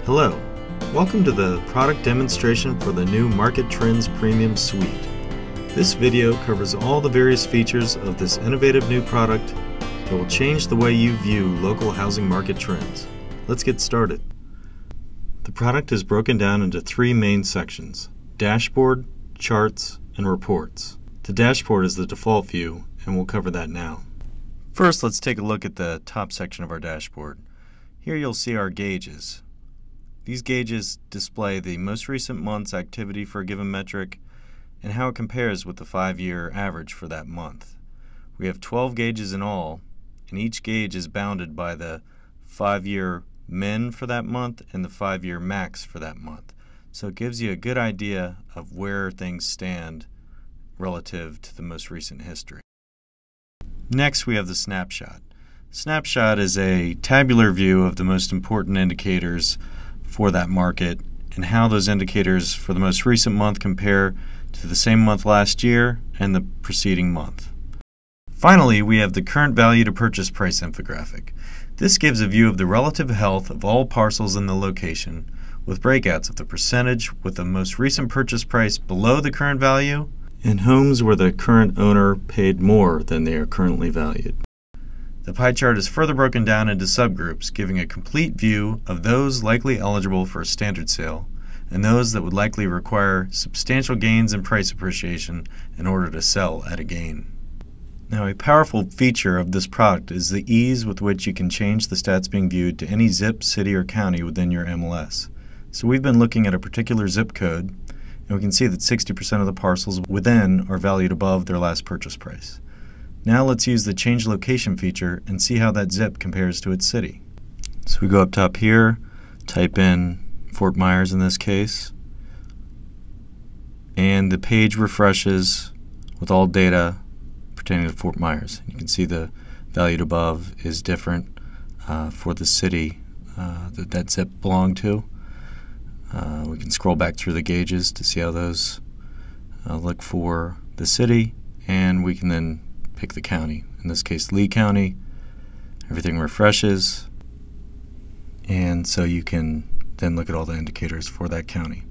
Hello, welcome to the product demonstration for the new MARKETrends Premium Suite. This video covers all the various features of this innovative new product that will change the way you view local housing market trends. Let's get started. The product is broken down into three main sections: Dashboard, Charts, and Reports. The dashboard is the default view, and we'll cover that now. First, let's take a look at the top section of our dashboard. Here you'll see our gauges. These gauges display the most recent month's activity for a given metric and how it compares with the 5-year average for that month. We have 12 gauges in all, and each gauge is bounded by the 5-year min for that month and the 5-year max for that month. So it gives you a good idea of where things stand relative to the most recent history. Next, we have the snapshot. Snapshot is a tabular view of the most important indicators for that market and how those indicators for the most recent month compare to the same month last year and the preceding month. Finally, we have the current value to purchase price infographic. This gives a view of the relative health of all parcels in the location, with breakouts of the percentage with the most recent purchase price below the current value and homes where the current owner paid more than they are currently valued. The pie chart is further broken down into subgroups, giving a complete view of those likely eligible for a standard sale and those that would likely require substantial gains in price appreciation in order to sell at a gain. Now, a powerful feature of this product is the ease with which you can change the stats being viewed to any zip, city, or county within your MLS. So we've been looking at a particular zip code, and we can see that 60% of the parcels within are valued above their last purchase price. Now let's use the change location feature and see how that zip compares to its city. So we go up top here, type in Fort Myers in this case, and the page refreshes with all data pertaining to Fort Myers. You can see the valued above is different for the city that zip belonged to. We can scroll back through the gauges to see how those look for the city, and we can then pick the county. In this case, Lee County. Everything refreshes, and so you can then look at all the indicators for that county.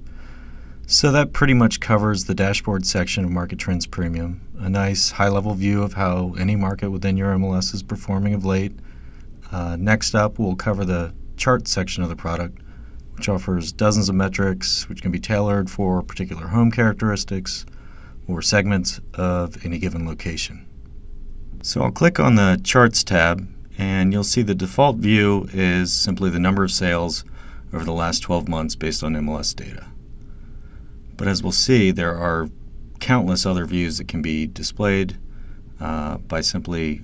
So that pretty much covers the dashboard section of MARKETrends Premium. A nice high-level view of how any market within your MLS is performing of late. Next up, we'll cover the chart section of the product, which offers dozens of metrics which can be tailored for particular home characteristics or segments of any given location. So I'll click on the Charts tab, and you'll see the default view is simply the number of sales over the last 12 months based on MLS data. But as we'll see, there are countless other views that can be displayed by simply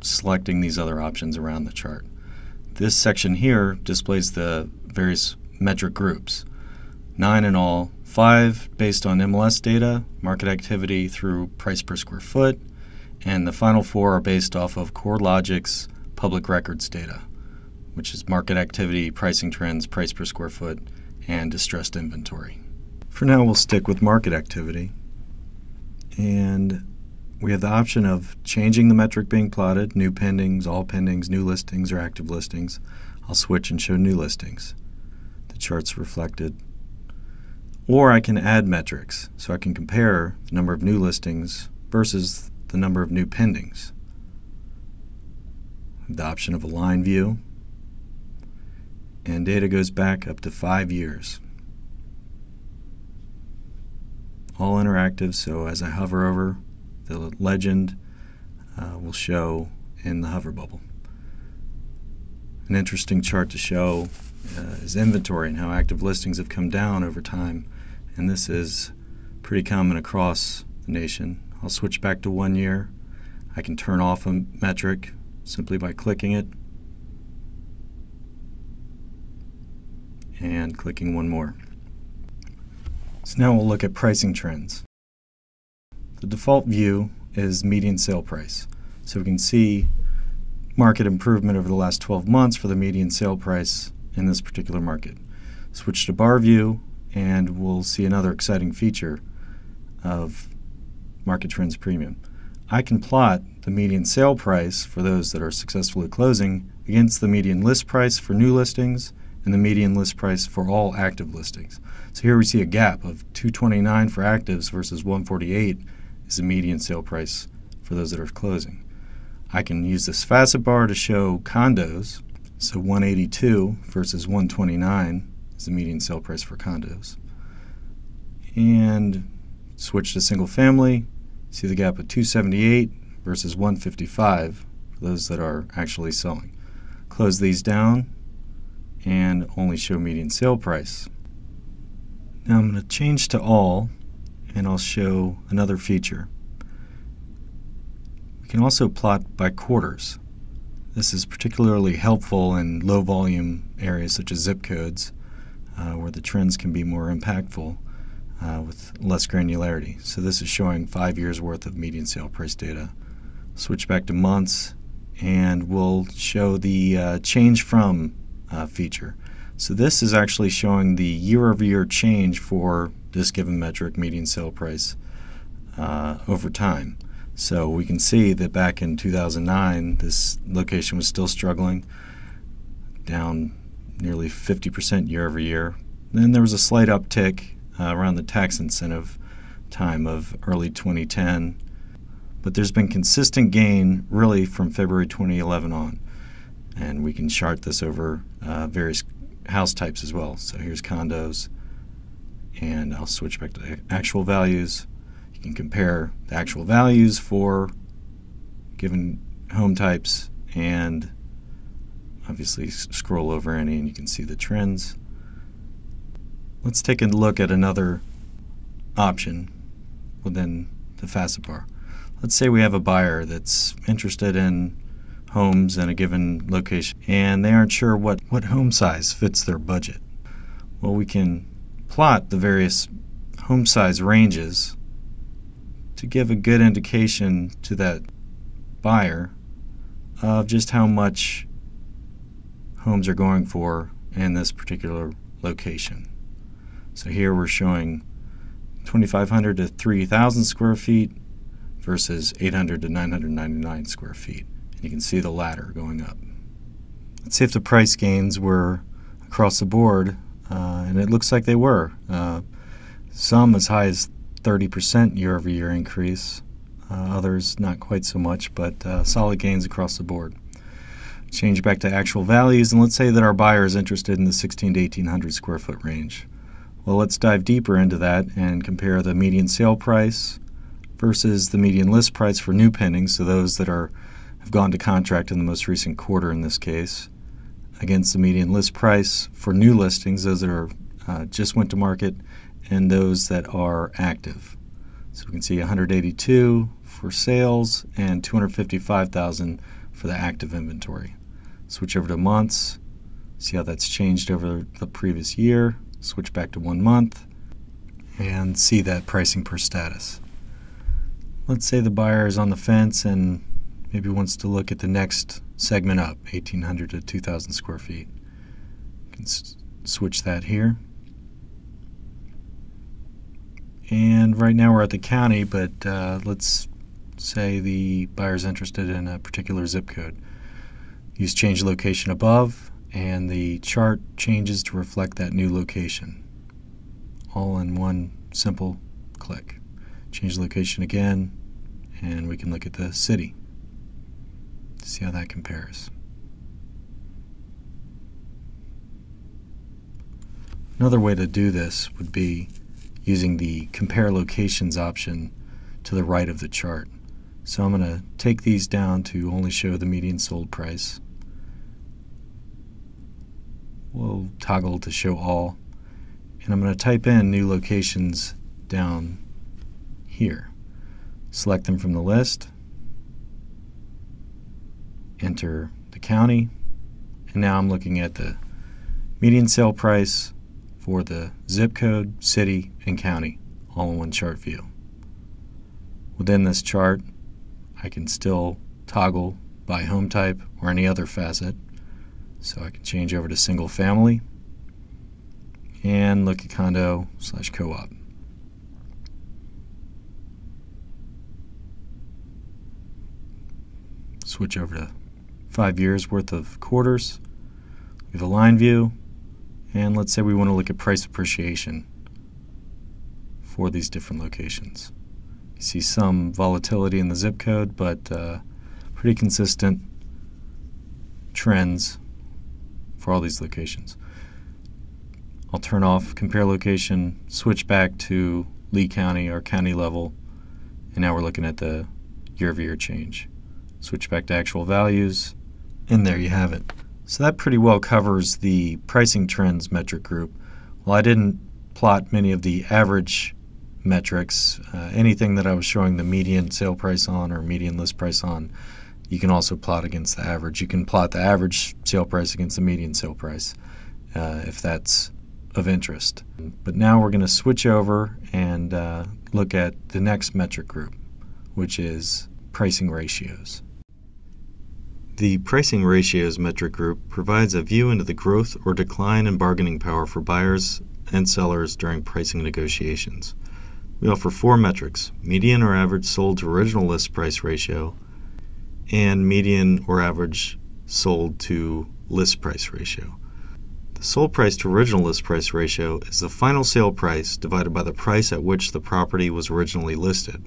selecting these other options around the chart. This section here displays the various metric groups, 9 in all, 5 based on MLS data, market activity through price per square foot, and the final 4 are based off of CoreLogic's public records data, which is market activity, pricing trends, price per square foot, and distressed inventory. For now, we'll stick with market activity, and we have the option of changing the metric being plotted: new pendings, all pendings, new listings, or active listings. I'll switch and show new listings. The chart's reflected. Or I can add metrics, so I can compare the number of new listings versus the number of new pendings. The option of a line view, and data goes back up to 5 years. All interactive, so as I hover over, the legend will show in the hover bubble. An interesting chart to show is inventory and how active listings have come down over time, and this is pretty common across the nation. I'll switch back to 1 year. I can turn off a metric simply by clicking it and clicking one more. So now we'll look at pricing trends. The default view is median sale price. So we can see market improvement over the last 12 months for the median sale price in this particular market. Switch to bar view, and we'll see another exciting feature of MARKETrends Premium. I can plot the median sale price for those that are successfully closing against the median list price for new listings and the median list price for all active listings. So here we see a gap of $229 for actives versus $148 is the median sale price for those that are closing. I can use this facet bar to show condos. So $182 versus $129 is the median sale price for condos. And switch to single family, see the gap of $278 versus $155 for those that are actually selling. Close these down and only show median sale price. Now I'm going to change to all, and I'll show another feature. We can also plot by quarters. This is particularly helpful in low volume areas such as zip codes, where the trends can be more impactful with less granularity. So this is showing 5 years worth of median sale price data. Switch back to months, and we'll show the change from feature. So this is actually showing the year-over-year change for this given metric, median sale price, over time. So we can see that back in 2009, this location was still struggling, down nearly 50% year over year. Then there was a slight uptick around the tax incentive time of early 2010, but there's been consistent gain really from February 2011 on. And we can chart this over various house types as well. So here's condos, and I'll switch back to actual values. You can compare the actual values for given home types and obviously scroll over any and you can see the trends. Let's take a look at another option within the facet bar. Let's say we have a buyer that's interested in homes in a given location and they aren't sure what home size fits their budget. Well, we can plot the various home size ranges to give a good indication to that buyer of just how much homes are going for in this particular location. So here we're showing 2,500 to 3,000 square feet versus 800 to 999 square feet. And you can see the ladder going up. Let's see if the price gains were across the board, and it looks like they were. Some as high as 30% year-over-year increase, others not quite so much, but solid gains across the board. Change back to actual values, and let's say that our buyer is interested in the 1,600 to 1,800 square foot range. Well, let's dive deeper into that and compare the median sale price versus the median list price for new pendings, so those that have gone to contract in the most recent quarter in this case, against the median list price for new listings, those that are just went to market, and those that are active. So we can see 182 for sales and 255,000 for the active inventory. Switch over to months, see how that's changed over the previous year. Switch back to 1 month and see that pricing per status. Let's say the buyer is on the fence and maybe wants to look at the next segment up, 1,800 to 2,000 square feet. You can switch that here. And right now we're at the county, but let's say the buyer's interested in a particular zip code. Use change location above, and the chart changes to reflect that new location. All in one simple click. Change location again, and we can look at the city to see how that compares. Another way to do this would be using the compare locations option to the right of the chart. So I'm going to take these down to only show the median sold price. We'll toggle to show all, and I'm going to type in new locations down here. Select them from the list, enter the county, and now I'm looking at the median sale price for the zip code, city, and county, all in one chart view. Within this chart, I can still toggle by home type or any other facet. So I can change over to single family and look at condo / co-op. Switch over to 5 years worth of quarters. Look at the line view, And let's say we want to look at price appreciation for these different locations. You see some volatility in the zip code, but pretty consistent trends for all these locations. I'll turn off compare location, switch back to Lee County or county level, and now we're looking at the year-over-year change. Switch back to actual values, and there you have it. So that pretty well covers the pricing trends metric group. Well, I didn't plot many of the average metrics. Anything that I was showing the median sale price on or median list price on, you can also plot against the average. You can plot the average sale price against the median sale price if that's of interest. But now we're going to switch over and look at the next metric group, which is pricing ratios. The pricing ratios metric group provides a view into the growth or decline in bargaining power for buyers and sellers during pricing negotiations. We offer 4 metrics: median or average sold to original list price ratio, and median or average sold to list price ratio. The sold price to original list price ratio is the final sale price divided by the price at which the property was originally listed.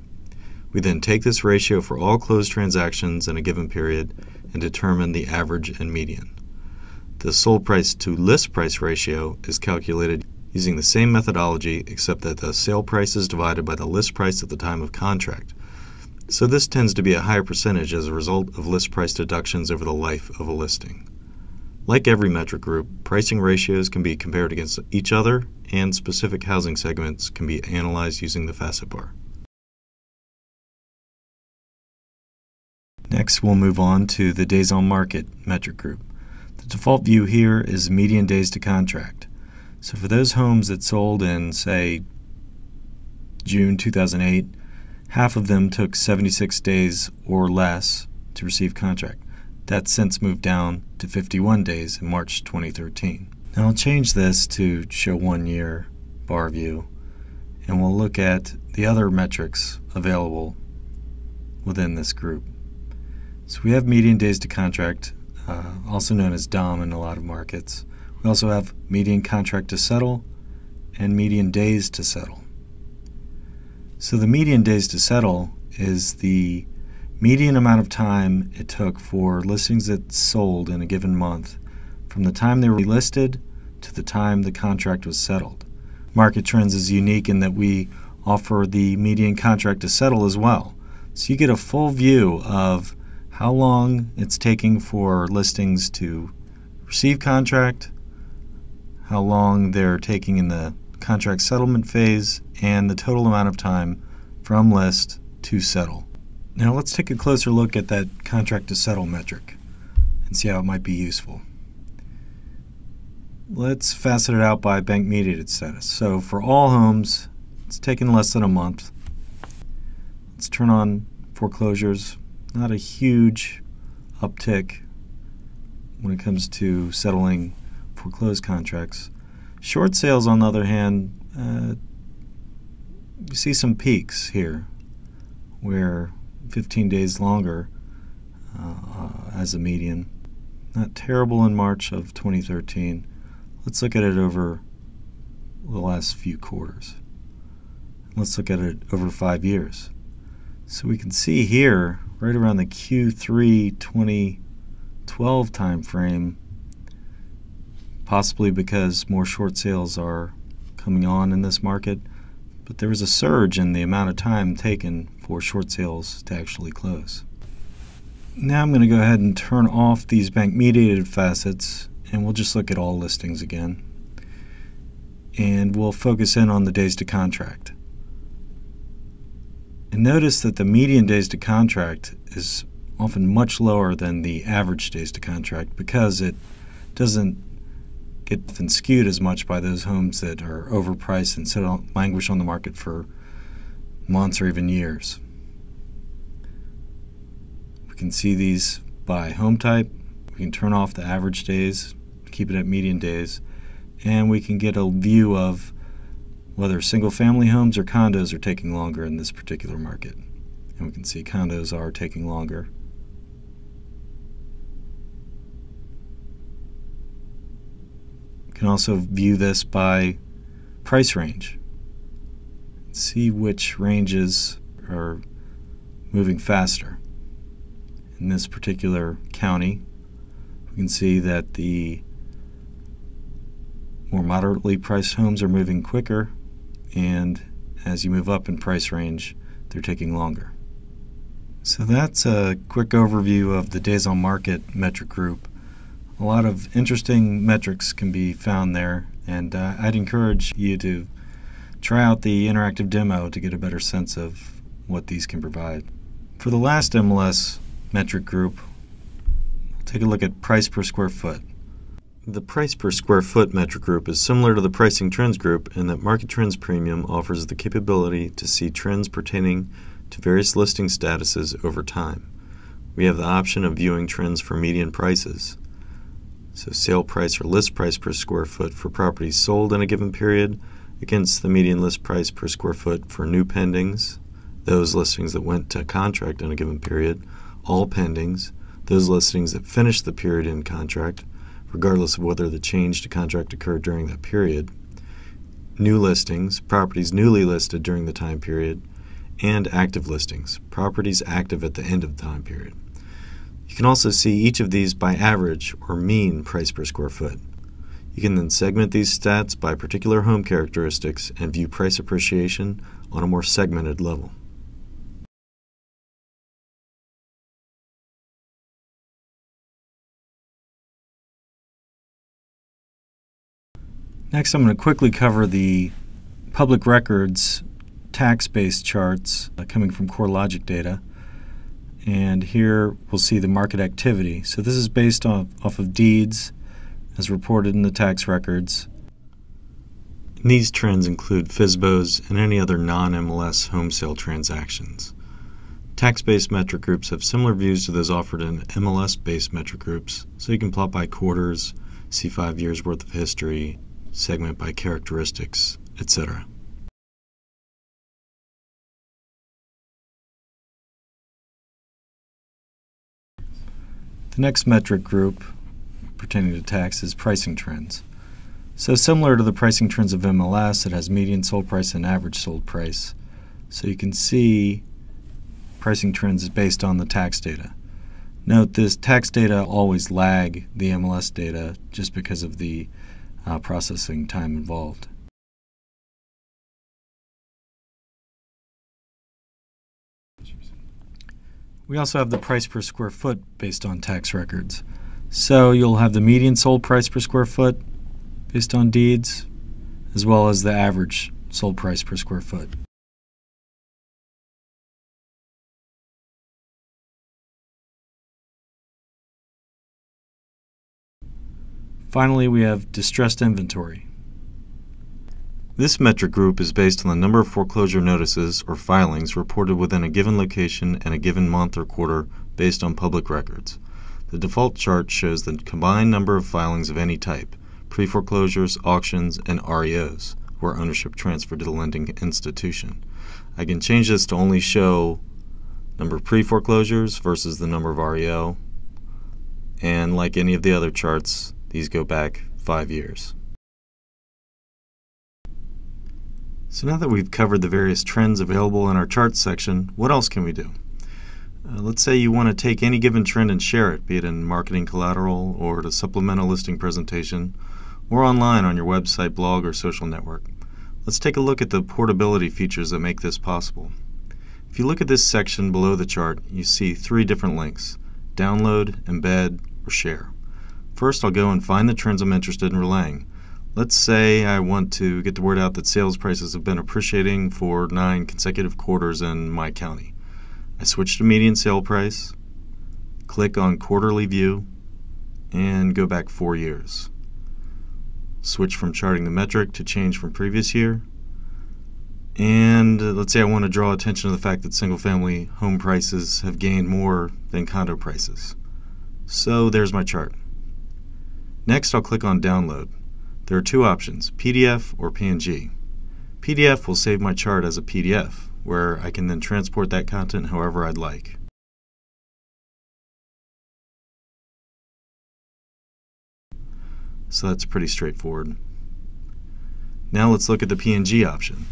We then take this ratio for all closed transactions in a given period and determine the average and median. The sold price to list price ratio is calculated using the same methodology, except that the sale price is divided by the list price at the time of contract. So this tends to be a higher percentage as a result of list price deductions over the life of a listing. Like every metric group, pricing ratios can be compared against each other, and specific housing segments can be analyzed using the facet bar. Next, we'll move on to the days on market metric group. The default view here is median days to contract. So for those homes that sold in, say, June 2008, half of them took 76 days or less to receive contract. That's since moved down to 51 days in March 2013. Now I'll change this to show 1 year bar view, and we'll look at the other metrics available within this group. So we have median days to contract, also known as DOM in a lot of markets. We also have median contract to settle and median days to settle. So the median days to settle is the median amount of time it took for listings that sold in a given month from the time they were listed to the time the contract was settled. MARKETrends is unique in that we offer the median contract to settle as well. So you get a full view of how long it's taking for listings to receive contract, how long they're taking in the contract settlement phase, and the total amount of time from list to settle. Now let's take a closer look at that contract to settle metric and see how it might be useful. Let's facet it out by bank mediated status. So for all homes, it's taken less than a month. Let's turn on foreclosures. Not a huge uptick when it comes to settling foreclosed contracts. Short sales, on the other hand, you see some peaks here where 15 days longer as a median. Not terrible in March of 2013. Let's look at it over the last few quarters. Let's look at it over 5 years. So we can see here, right around the Q3 2012 time frame, possibly because more short sales are coming on in this market, but there was a surge in the amount of time taken for short sales to actually close. Now I'm going to go ahead and turn off these bank mediated facets, and we'll just look at all listings again. And we'll focus in on the days to contract. And notice that the median days to contract is often much lower than the average days to contract because it doesn't get skewed as much by those homes that are overpriced and sit on, languish on the market for months or even years. We can see these by home type. We can turn off the average days, keep it at median days, and we can get a view of whether single-family homes or condos are taking longer in this particular market. And we can see condos are taking longer. You can also view this by price range. See which ranges are moving faster. In this particular county, we can see that the more moderately priced homes are moving quicker, and as you move up in price range, they're taking longer. So that's a quick overview of the Days on Market metric group. A lot of interesting metrics can be found there, and I'd encourage you to try out the interactive demo to get a better sense of what these can provide. For the last MLS metric group, we'll take a look at price per square foot. The price per square foot metric group is similar to the pricing trends group in that MARKETrends Premium offers the capability to see trends pertaining to various listing statuses over time. We have the option of viewing trends for median prices, so sale price or list price per square foot for properties sold in a given period against the median list price per square foot for new pendings, those listings that went to contract in a given period, all pendings, those listings that finished the period in contract, regardless of whether the change to contract occurred during that period, new listings, properties newly listed during the time period, and active listings, properties active at the end of the time period. You can also see each of these by average or mean price per square foot. You can then segment these stats by particular home characteristics and view price appreciation on a more segmented level. Next, I'm going to quickly cover the public records tax-based charts coming from CoreLogic data. And here we'll see the market activity. So this is based off of deeds as reported in the tax records. And these trends include FSBOs and any other non-MLS home sale transactions. Tax-based metric groups have similar views to those offered in MLS-based metric groups, so you can plot by quarters, see 5 years worth of history, segment by characteristics, etc. The next metric group pertaining to tax is pricing trends. So similar to the pricing trends of MLS, it has median sold price and average sold price. So you can see pricing trends is based on the tax data. Note this tax data always lag the MLS data just because of the processing time involved. We also have the price per square foot based on tax records. So you'll have the median sold price per square foot based on deeds, as well as the average sold price per square foot. Finally, we have distressed inventory. This metric group is based on the number of foreclosure notices or filings reported within a given location and a given month or quarter based on public records. The default chart shows the combined number of filings of any type, pre-foreclosures, auctions, and REOs, where ownership transferred to the lending institution. I can change this to only show number of pre-foreclosures versus the number of REO, and like any of the other charts, these go back 5 years. So now that we've covered the various trends available in our charts section, what else can we do? Let's say you want to take any given trend and share it, be it in marketing collateral or to supplement a listing presentation, or online on your website, blog, or social network. Let's take a look at the portability features that make this possible. If you look at this section below the chart, you see 3 different links: download, embed, or share. First, I'll go and find the trends I'm interested in relaying. Let's say I want to get the word out that sales prices have been appreciating for 9 consecutive quarters in my county. I switch to median sale price, click on quarterly view, and go back 4 years. Switch from charting the metric to change from previous year. And let's say I want to draw attention to the fact that single-family home prices have gained more than condo prices. So there's my chart. Next, I'll click on Download. There are 2 options, PDF or PNG. PDF will save my chart as a PDF, where I can then transport that content however I'd like. so that's pretty straightforward. Now let's look at the PNG option.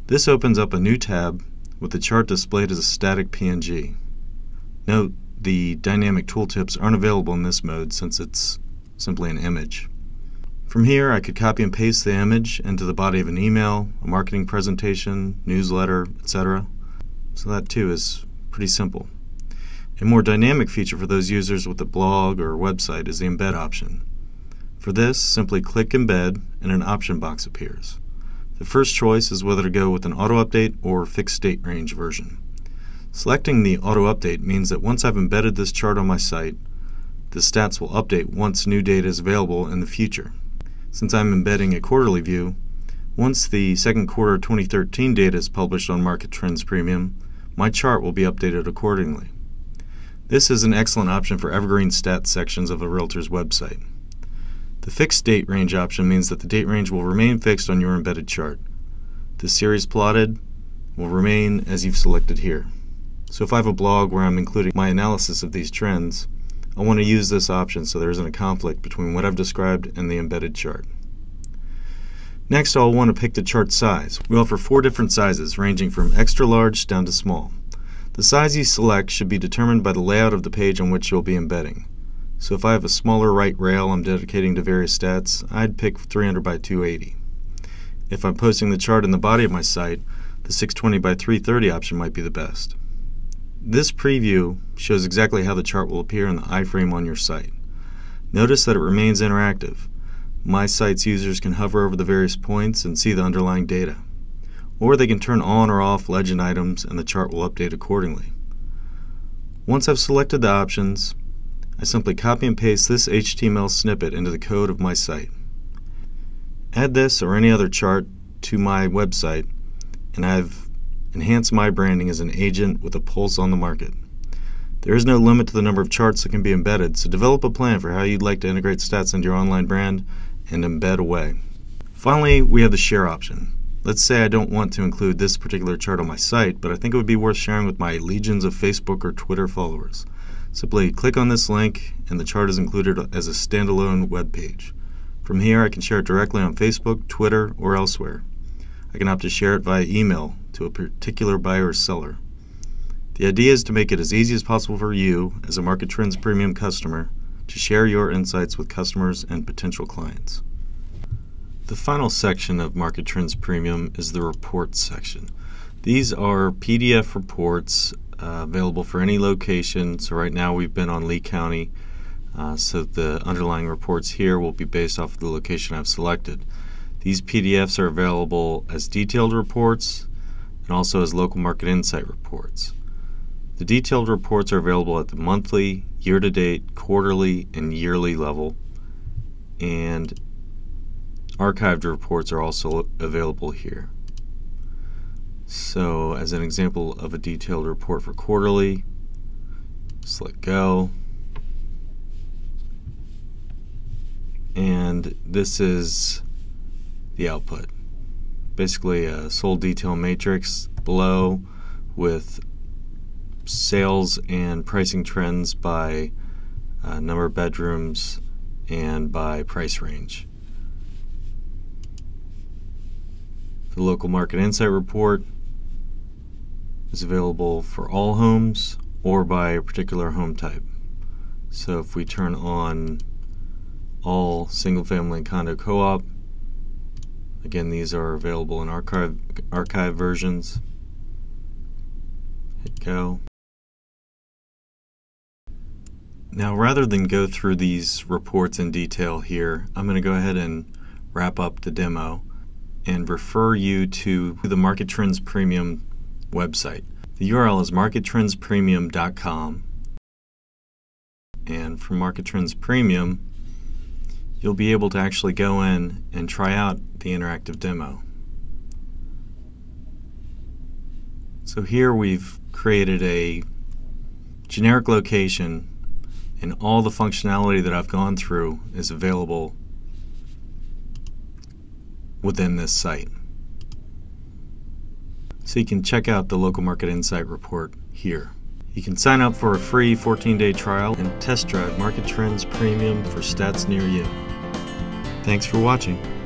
This opens up a new tab with the chart displayed as a static PNG. Note, the dynamic tooltips aren't available in this mode since it's simply an image. From here, I could copy and paste the image into the body of an email, a marketing presentation, newsletter, etc. So that too is pretty simple. A more dynamic feature for those users with a blog or website is the Embed option. For this, simply click Embed and an option box appears. The first choice is whether to go with an auto-update or fixed date range version. Selecting the auto-update means that once I've embedded this chart on my site, the stats will update once new data is available in the future. Since I'm embedding a quarterly view, once the second quarter 2013 data is published on MARKETrends Premium, my chart will be updated accordingly. This is an excellent option for evergreen stats sections of a realtor's website. The fixed date range option means that the date range will remain fixed on your embedded chart. The series plotted will remain as you've selected here. So if I have a blog where I'm including my analysis of these trends, I want to use this option so there isn't a conflict between what I've described and the embedded chart. Next, I'll want to pick the chart size. We offer 4 different sizes ranging from extra large down to small. The size you select should be determined by the layout of the page on which you'll be embedding. So if I have a smaller right rail I'm dedicating to various stats, I'd pick 300 by 280. If I'm posting the chart in the body of my site, the 620 by 330 option might be the best. This preview shows exactly how the chart will appear in the iframe on your site. Notice that it remains interactive. My site's users can hover over the various points and see the underlying data. Or they can turn on or off legend items and the chart will update accordingly. Once I've selected the options, I simply copy and paste this HTML snippet into the code of my site. Add this or any other chart to my website, and I've enhanced my branding as an agent with a pulse on the market. There is no limit to the number of charts that can be embedded, so develop a plan for how you'd like to integrate stats into your online brand and embed away. Finally, we have the share option. Let's say I don't want to include this particular chart on my site, but I think it would be worth sharing with my legions of Facebook or Twitter followers. Simply click on this link and the chart is included as a standalone web page. From here, I can share it directly on Facebook, Twitter, or elsewhere. I can opt to share it via email to a particular buyer or seller. The idea is to make it as easy as possible for you, as a MARKETrends Premium customer, to share your insights with customers and potential clients. The final section of MARKETrends Premium is the Reports section. These are PDF reports available for any location. So right now we've been on Lee County, so the underlying reports here will be based off of the location I've selected. These PDFs are available as detailed reports and also as local market insight reports. The detailed reports are available at the monthly, year-to-date, quarterly, and yearly level, and archived reports are also available here. So as an example of a detailed report for quarterly, select Go, and this is the output. Basically a sold detail matrix below with sales and pricing trends by number of bedrooms and by price range. The local market insight report is available for all homes or by a particular home type. So if we turn on all single family and condo co-op, again, these are available in archive versions. Hit go. Now, rather than go through these reports in detail here, I'm going to go ahead and wrap up the demo and refer you to the MARKETrends Premium website. The URL is marketrendspremium.com, and from MARKETrends Premium you'll be able to actually go in and try out the interactive demo. So here we've created a generic location, and all the functionality that I've gone through is available within this site. So you can check out the local market insight report here. You can sign up for a free 14-day trial and test drive MARKETrends Premium for stats near you. Thanks for watching.